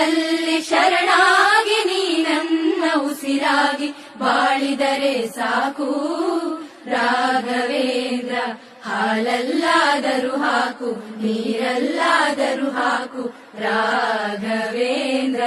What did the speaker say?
ನಿನ್ನಲ್ಲಿ ಶರಣಾಗಿ ನೀ ನನ್ನ ಉಸಿರಾಗಿ ಬಾಳಿದರೆ ಸಾಕು ರಾಘವೇಂದ್ರ. ಹಾಲಲ್ಲಾದರೂ ಹಾಕು, ನೀರಲ್ಲಾದರೂ ಹಾಕು ರಾಘವೇಂದ್ರ.